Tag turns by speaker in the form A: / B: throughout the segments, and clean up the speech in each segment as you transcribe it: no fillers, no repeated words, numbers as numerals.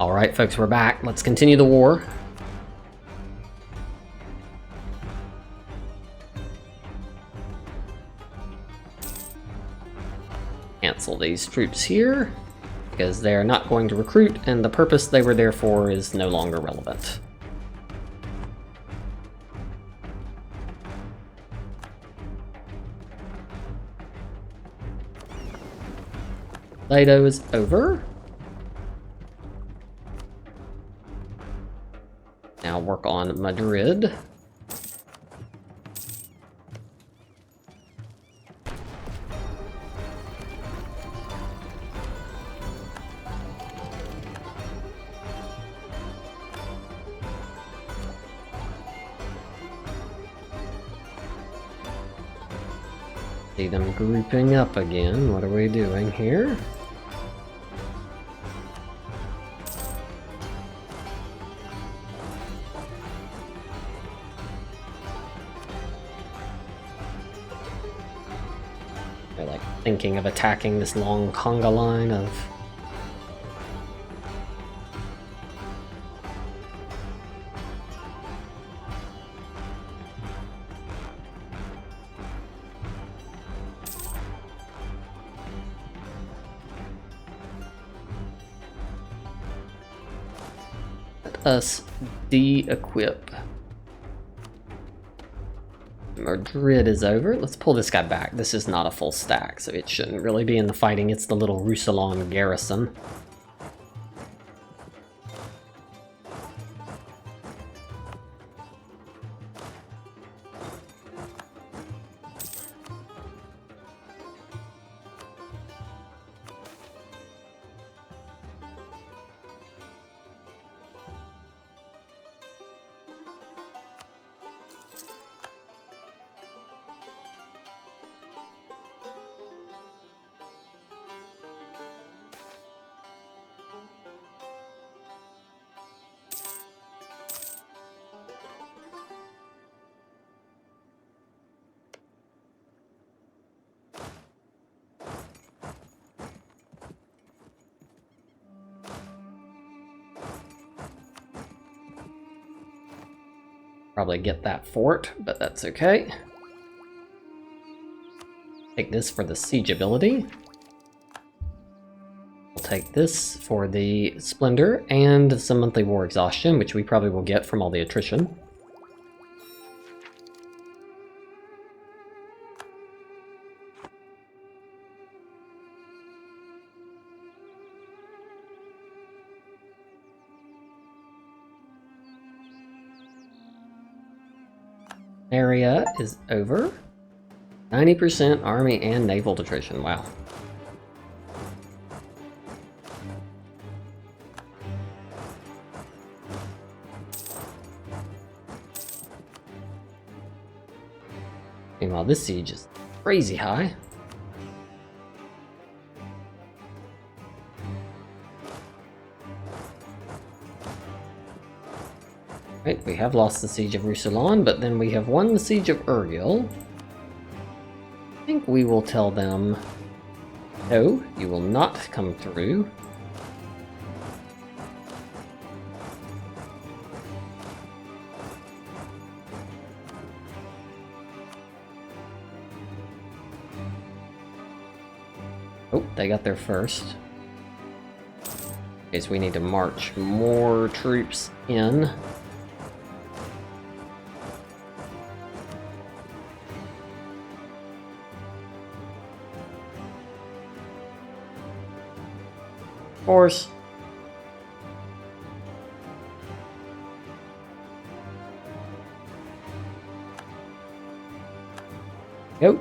A: Alright folks, we're back. Let's continue the war. Cancel these troops here, because they're not going to recruit, and the purpose they were there for is no longer relevant. Lido is over. Now work on Madrid. See them grouping up again. What are we doing here? They're like thinking of attacking this long conga line of... Let us de-equip. Madrid is over. Let's pull this guy back. This is not a full stack, so it shouldn't really be in the fighting. It's the little Roussillon garrison. Probably get that fort, but that's okay. Take this for the siege ability. We'll take this for the splendor and some monthly war exhaustion, which we probably will get from all the attrition. Area is over. 90% army and naval attrition. Wow. Meanwhile, this siege is crazy high. Right, we have lost the siege of Roussillon, but then we have won the siege of Urgil. I think we will tell them, no, you will not come through. Oh, they got there first. Okay, so we need to march more troops in. Of course. Go.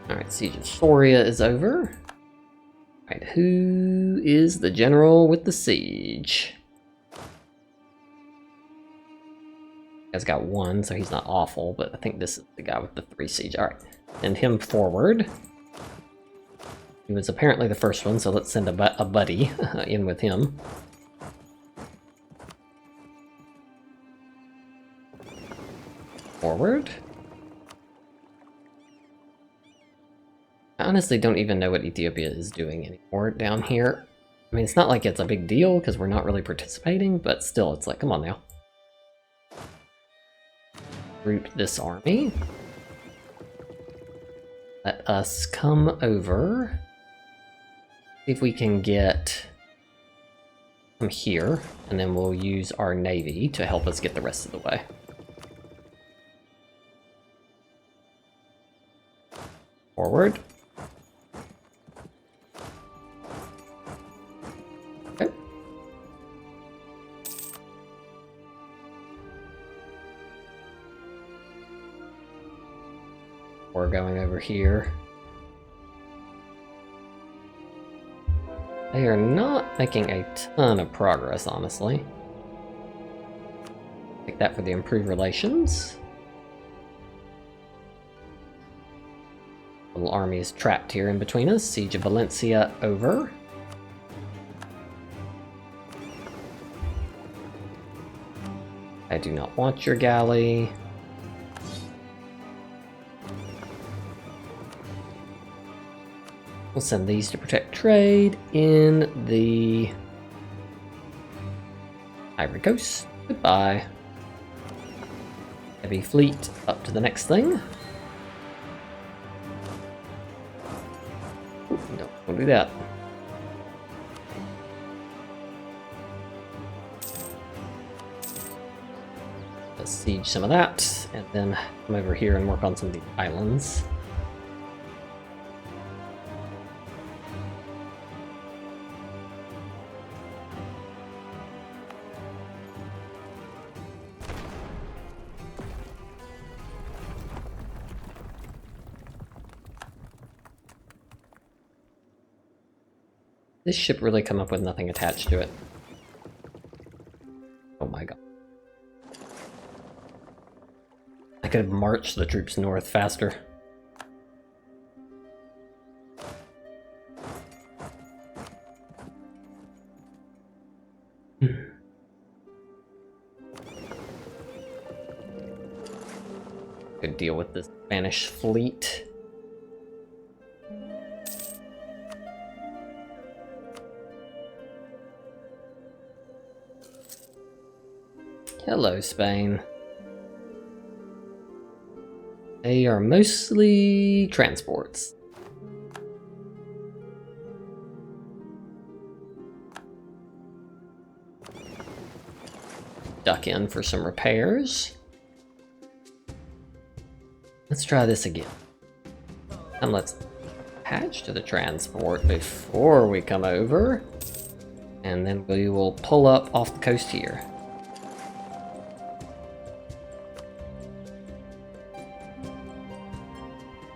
A: Alright, Siege of Soria is over. Alright, who is the general with the siege? He's got one, so he's not awful, but I think this is the guy with the 3 siege. Alright, send him forward. He was apparently the first one, so let's send a buddy in with him. Forward. I honestly don't even know what Ethiopia is doing anymore down here. I mean, it's not like it's a big deal because we're not really participating, but still, it's like, come on now. Group this army. Let us come over. See if we can get from here, and then we'll use our navy to help us get the rest of the way. Forward. Okay. We're going over here. They are not making a ton of progress, honestly. Take that for the improved relations. Little army is trapped here in between us. Siege of Valencia over. I do not want your galley. We'll send these to protect trade in the Ivory Coast. Goodbye. Heavy fleet up to the next thing. No, don't do that. Let's siege some of that, and then come over here and work on some of the islands. This ship really come up with nothing attached to it. Oh my god. I could have marched the troops north faster. Could deal with this Spanish fleet. Hello, Spain. They are mostly transports. Duck in for some repairs. Let's try this again. And let's attach to the transport before we come over. And then we will pull up off the coast here.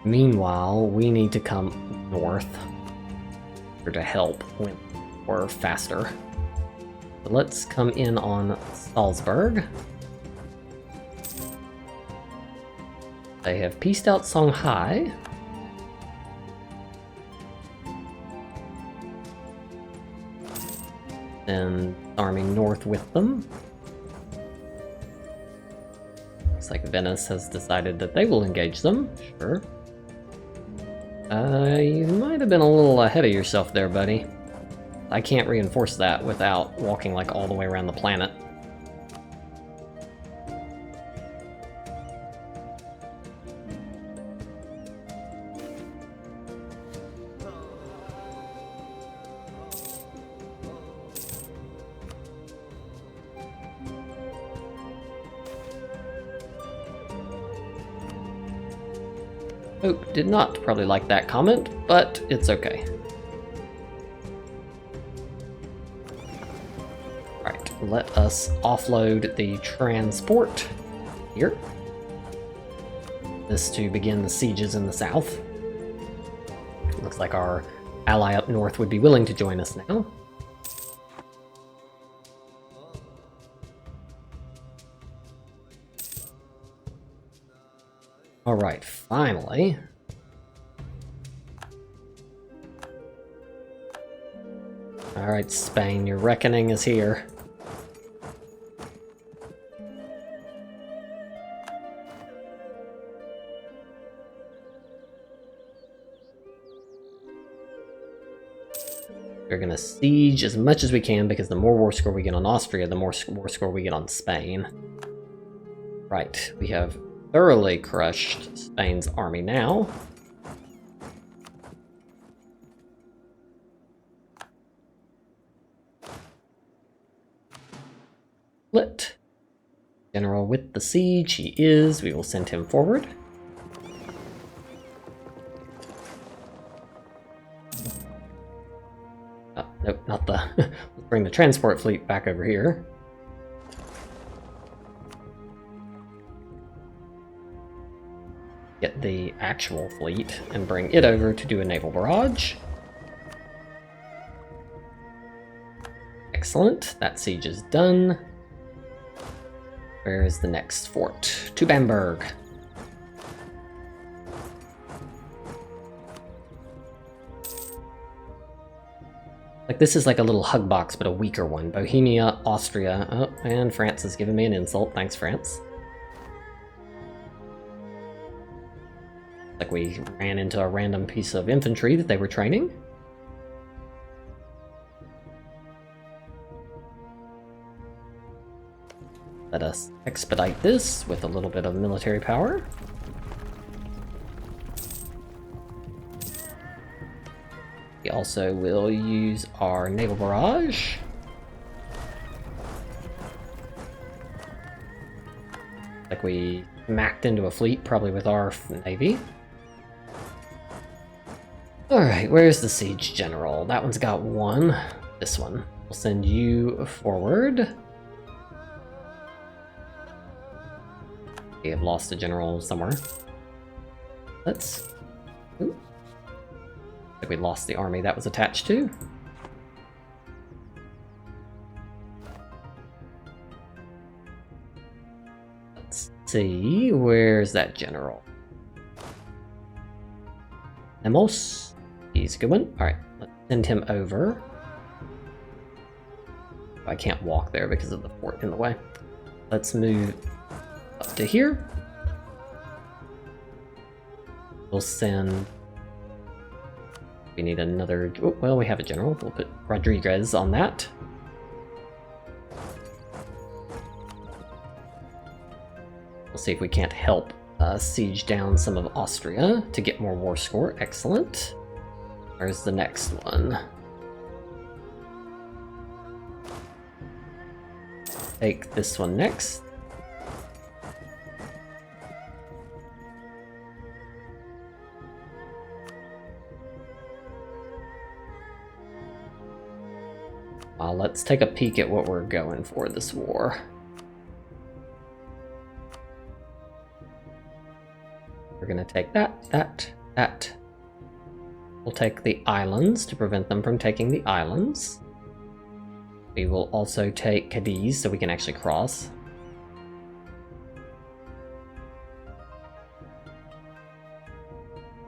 A: Meanwhile, we need to come north to help when we're faster. So let's come in on Salzburg. They have pieced out Songhai. And arming north with them. Looks like Venice has decided that they will engage them. Sure. You might have been a little ahead of yourself there, buddy. I can't reinforce that without walking like all the way around the planet. Oak did not probably like that comment, but it's okay. Alright, let us offload the transport here. This to begin the sieges in the south. Looks like our ally up north would be willing to join us now. Alright, finally. Alright, Spain, your reckoning is here. We're gonna gonna siege as much as we can, because the more war score we get on Austria, the more war score we get on Spain. Right, we have thoroughly crushed Spain's army now. Split. General with the siege, he is. We will send him forward. Oh, nope, not the... Let's bring the transport fleet back over here. Get the actual fleet and bring it over to do a naval barrage. Excellent, that siege is done. Where is the next fort? To Bamberg. Like, this is like a little hug box, but a weaker one. Bohemia, Austria. Oh, and France has given me an insult. Thanks, France. Like, we ran into a random piece of infantry that they were training. Let us expedite this with a little bit of military power. We also will use our naval barrage. Like, we smacked into a fleet, probably with our navy. Alright, where's the siege general? That one's got one. This one. We'll send you forward. We have lost a general somewhere. Let's... Ooh. I think we lost the army that was attached to. Let's see, where's that general? Emos. He's a good one. Alright, let's send him over. I can't walk there because of the fort in the way. Let's move up to here. We'll send... We need another... Oh, well, we have a general. We'll put Rodriguez on that. We'll see if we can't help siege down some of Austria to get more war score. Excellent. Where's the next one? Take this one next. Let's take a peek at what we're going for this war. We're gonna take that. We'll take the islands to prevent them from taking the islands. We will also take Cadiz so we can actually cross.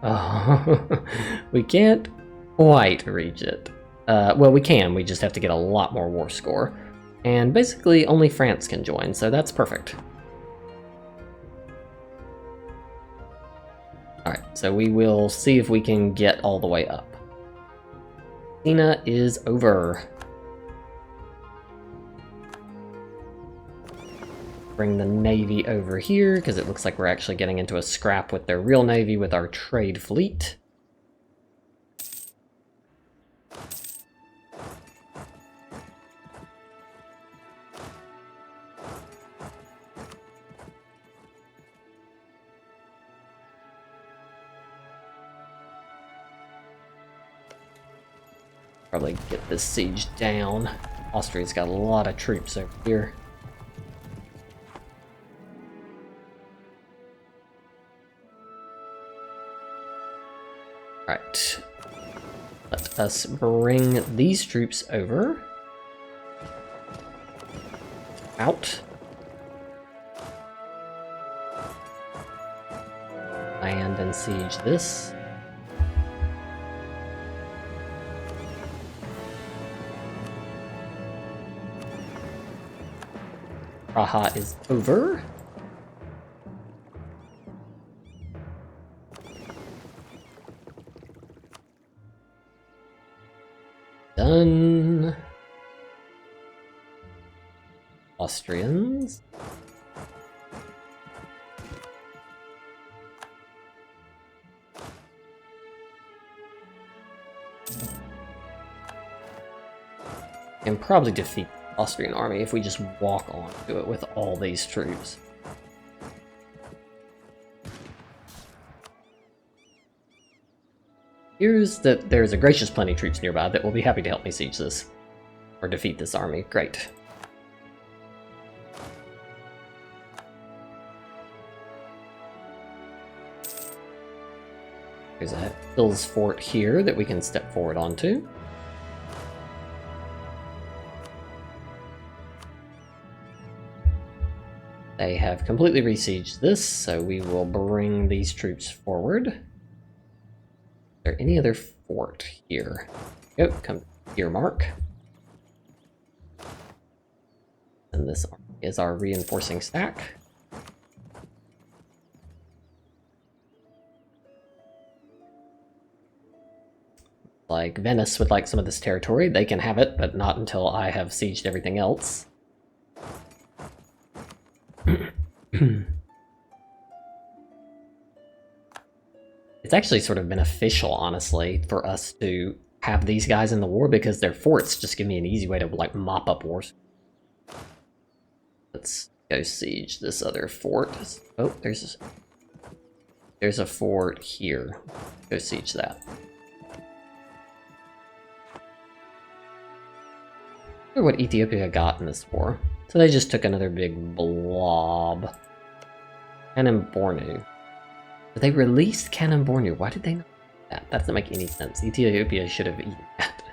A: Oh, we can't quite reach it. Well, we can, we just have to get a lot more war score. And basically only France can join, so that's perfect. Alright, so we will see if we can get all the way up. Cena is over. Bring the navy over here, because it looks like we're actually getting into a scrap with their real navy with our trade fleet. Probably get this siege down. Austria's got a lot of troops over here. Right. Let us bring these troops over. Out. Land and siege this. Praha is over. Done. Austrians. And probably defeat the Austrian army if we just walk on to it with all these troops. Here's that there's a gracious plenty of troops nearby that will be happy to help me siege this. Or defeat this army. Great. There's a Hills Fort here that we can step forward onto. They have completely besieged this, so we will bring these troops forward. Is there any other fort here? Go, come here, Mark. And this is our reinforcing stack. Like Venice would like some of this territory. They can have it, but not until I have sieged everything else. It's actually sort of beneficial, honestly, for us to have these guys in the war because their forts just give me an easy way to like mop up wars. Let's go siege this other fort. Oh, there's a fort here. Go siege that. I wonder what Ethiopia got in this war. So they just took another big blob. Cannon Bornu. But they released Cannon Bornu. Why did they not do that? That doesn't make any sense. Ethiopia should have eaten that.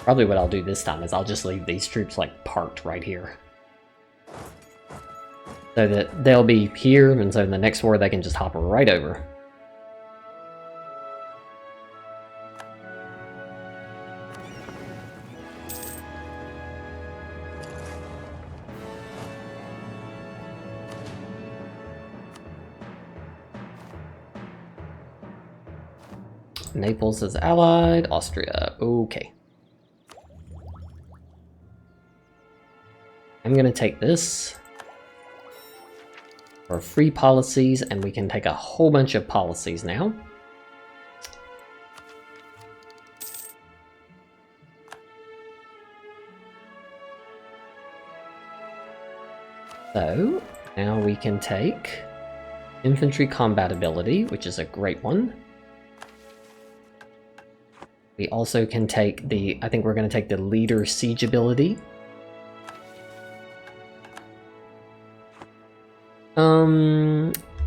A: Probably what I'll do this time is I'll just leave these troops like parked right here. So that they'll be here, and so in the next war they can just hop right over. Naples is allied, Austria, okay. I'm gonna take this for free policies, and we can take a whole bunch of policies now. So, now we can take infantry combat ability, which is a great one. We also can take the, I think we're going to take the leader siege ability.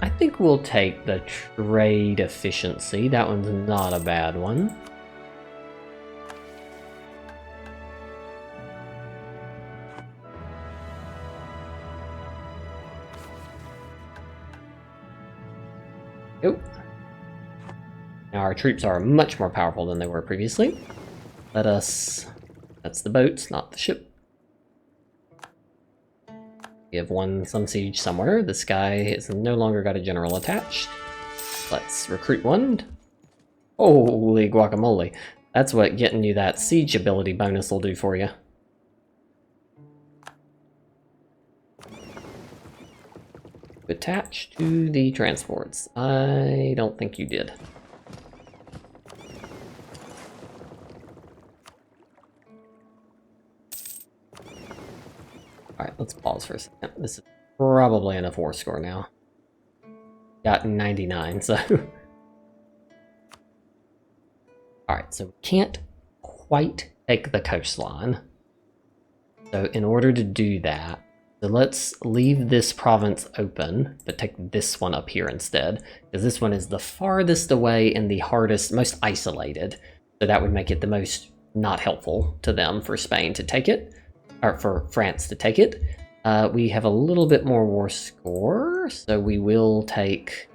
A: I think we'll take the trade efficiency. That one's not a bad one. Oh. Now our troops are much more powerful than they were previously. Let us... That's the boats, not the ship. We have won some siege somewhere. This guy has no longer got a general attached. Let's recruit one. Holy guacamole. That's what getting you that siege ability bonus will do for you. Attach to the transports. I don't think you did. Alright, let's pause for a second. This is probably enough war score now. Got 99, so... Alright, so we can't quite take the coastline. So in order to do that, so let's leave this province open, but take this one up here instead, because this one is the farthest away and the hardest, most isolated. So that would make it the most not helpful to them for Spain to take it. Or for France to take it. We have a little bit more war score, so we will take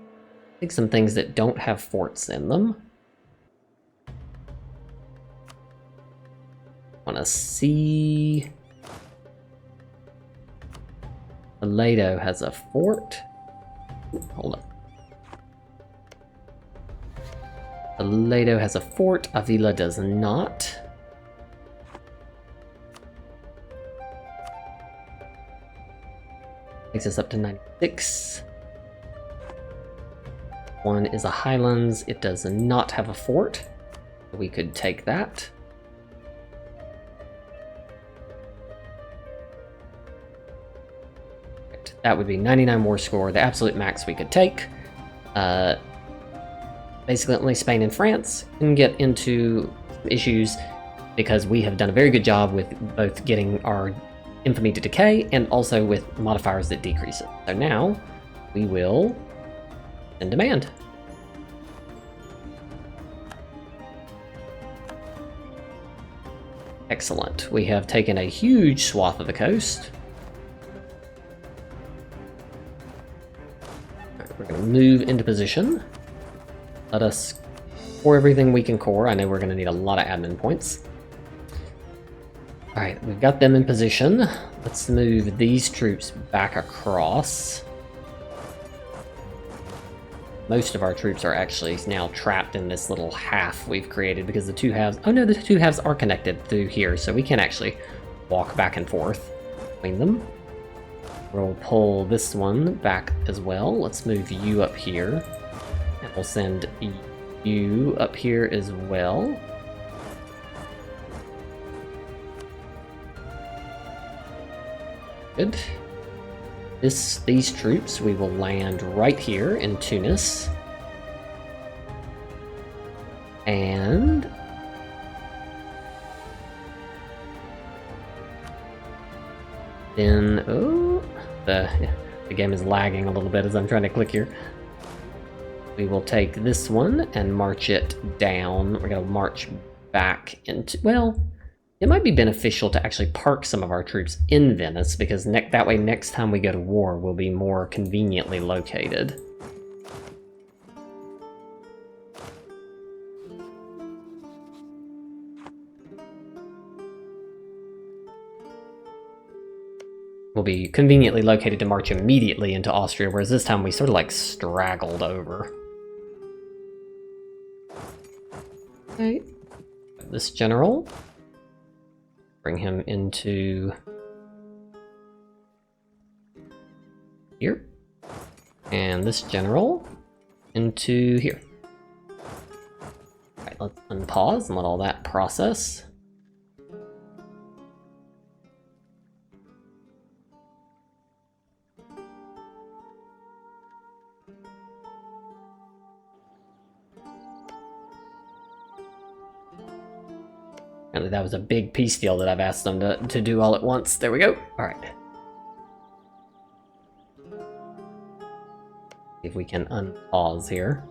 A: some things that don't have forts in them. Want to see... Toledo has a fort. Ooh, hold up. Toledo has a fort, Avila does not. Takes us up to 96. One is a Highlands, it does not have a fort. We could take that. Right, that would be 99 war score, the absolute max we could take. Basically only Spain and France can get into issues because we have done a very good job with both getting our infamy to decay and also with modifiers that decrease it. So now we will send demand. Excellent. We have taken a huge swath of the coast. Right, we're going to move into position. Let us core everything we can core. I know we're going to need a lot of admin points. Alright, we've got them in position. Let's move these troops back across. Most of our troops are actually now trapped in this little half we've created because the two halves... Oh no, the two halves are connected through here, so we can actually walk back and forth between them. We'll pull this one back as well. Let's move you up here. And we'll send you up here as well. Good. These troops we will land right here in Tunis. And then the game is lagging a little bit as I'm trying to click here. We will take this one and march it down. We're going to march back into, well, it might be beneficial to actually park some of our troops in Venice, because that way next time we go to war, we'll be more conveniently located. We'll be conveniently located to march immediately into Austria, whereas this time we sort of like straggled over. Okay, this general. Bring him into here, and this general into here. All right, let's unpause and let all that process. Apparently that was a big peace deal that I've asked them to do all at once. There we go. All right. See if we can unpause here.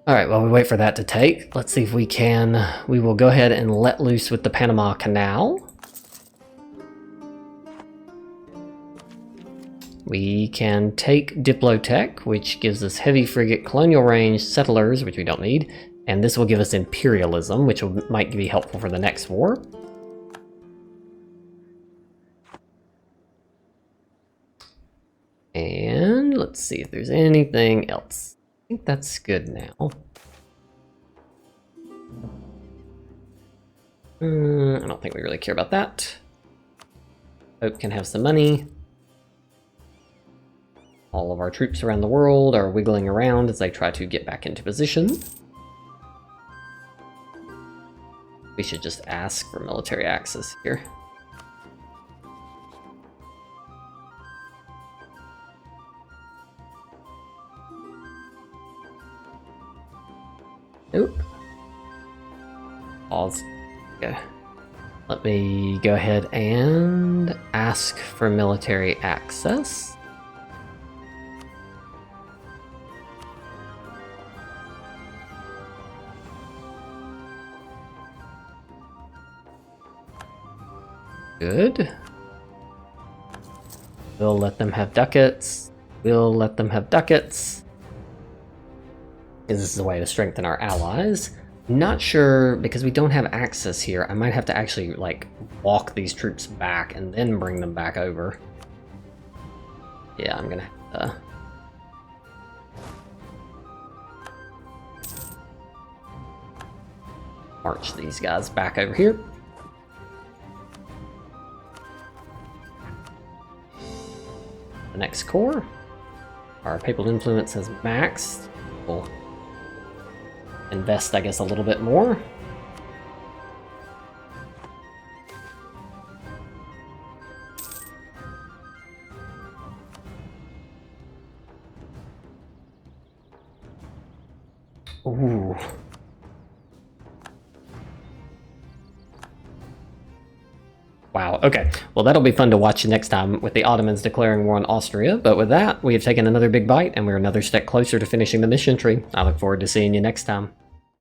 A: All right, while we wait for that to take, let's see if we can. We will go ahead and let loose with the Panama Canal. We can take Diplotech, which gives us heavy frigate, colonial range, settlers, which we don't need, and this will give us imperialism, which might be helpful for the next war. And let's see if there's anything else. I think that's good now. I don't think we really care about that. Pope can have some money. All of our troops around the world are wiggling around as they try to get back into position. We should just ask for military access here. Nope. Pause. Okay. Let me go ahead and ask for military access. Good. We'll let them have ducats. We'll let them have ducats. This is a way to strengthen our allies. Not sure, because we don't have access here, I might have to actually, like, walk these troops back and then bring them back over. Yeah, I'm gonna have to march these guys back over here. The next core. Our papal influence has maxed. We'll invest, I guess, a little bit more. Ooh. Wow, okay. Well, that'll be fun to watch next time with the Ottomans declaring war on Austria. But with that, we have taken another big bite, and we're another step closer to finishing the mission tree. I look forward to seeing you next time.